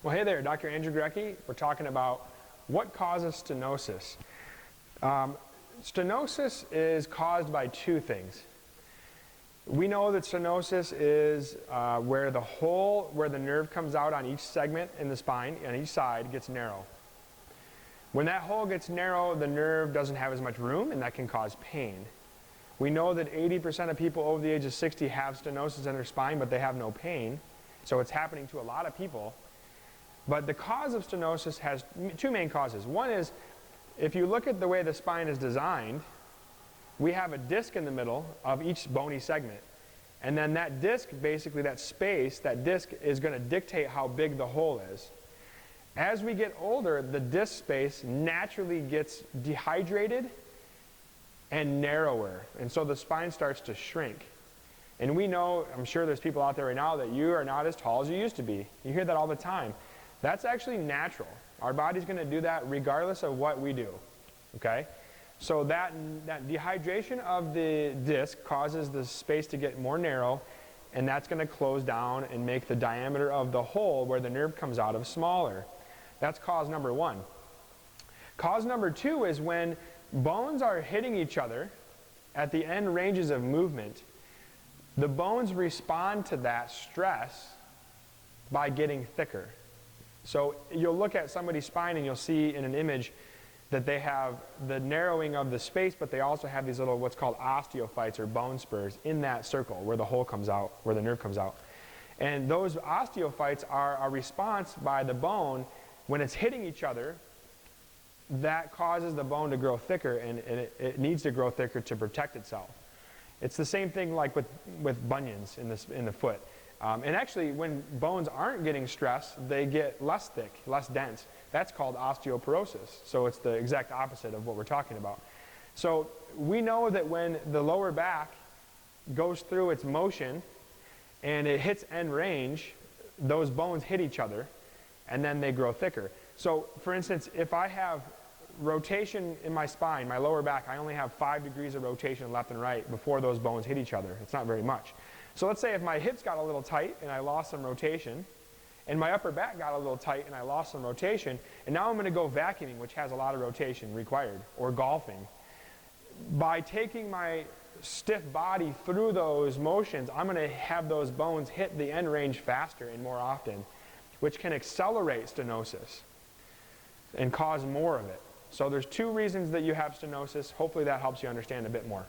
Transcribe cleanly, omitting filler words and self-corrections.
Well, hey there, Dr. Andrew Gorecki. We're talking about what causes stenosis. Stenosis is caused by two things. We know that stenosis is where the hole where the nerve comes out on each segment in the spine, on each side, gets narrow. When that hole gets narrow, the nerve doesn't have as much room, and that can cause pain. We know that 80% of people over the age of 60 have stenosis in their spine, but they have no pain. So it's happening to a lot of people. But the cause of stenosis has two main causes. One is, if you look at the way the spine is designed, we have a disc in the middle of each bony segment. And then that disc, basically that space, that disc is going to dictate how big the hole is. As we get older, the disc space naturally gets dehydrated and narrower. And so the spine starts to shrink. And we know, I'm sure there's people out there right now, that you are not as tall as you used to be. You hear that all the time. That's actually natural. Our body's going to do that regardless of what we do. Okay? So that dehydration of the disc causes the space to get more narrow, and that's going to close down and make the diameter of the hole where the nerve comes out of smaller. That's cause number one. Cause number two is when bones are hitting each other at the end ranges of movement, the bones respond to that stress by getting thicker. So you'll look at somebody's spine and you'll see in an image that they have the narrowing of the space, but they also have these little what's called osteophytes or bone spurs in that circle where the hole comes out, where the nerve comes out. And those osteophytes are a response by the bone when it's hitting each other. That causes the bone to grow thicker, and it needs to grow thicker to protect itself. It's the same thing like with bunions in the foot. And actually, when bones aren't getting stressed, they get less thick, less dense. That's called osteoporosis. So it's the exact opposite of what we're talking about. So we know that when the lower back goes through its motion and it hits end range, those bones hit each other, and then they grow thicker. So for instance, if I have rotation in my spine, my lower back, I only have 5 degrees of rotation left and right before those bones hit each other. It's not very much. So let's say if my hips got a little tight and I lost some rotation, and my upper back got a little tight and I lost some rotation, and now I'm going to go vacuuming, which has a lot of rotation required, or golfing. By taking my stiff body through those motions, I'm going to have those bones hit the end range faster and more often, which can accelerate stenosis and cause more of it. So there's two reasons that you have stenosis. Hopefully that helps you understand a bit more.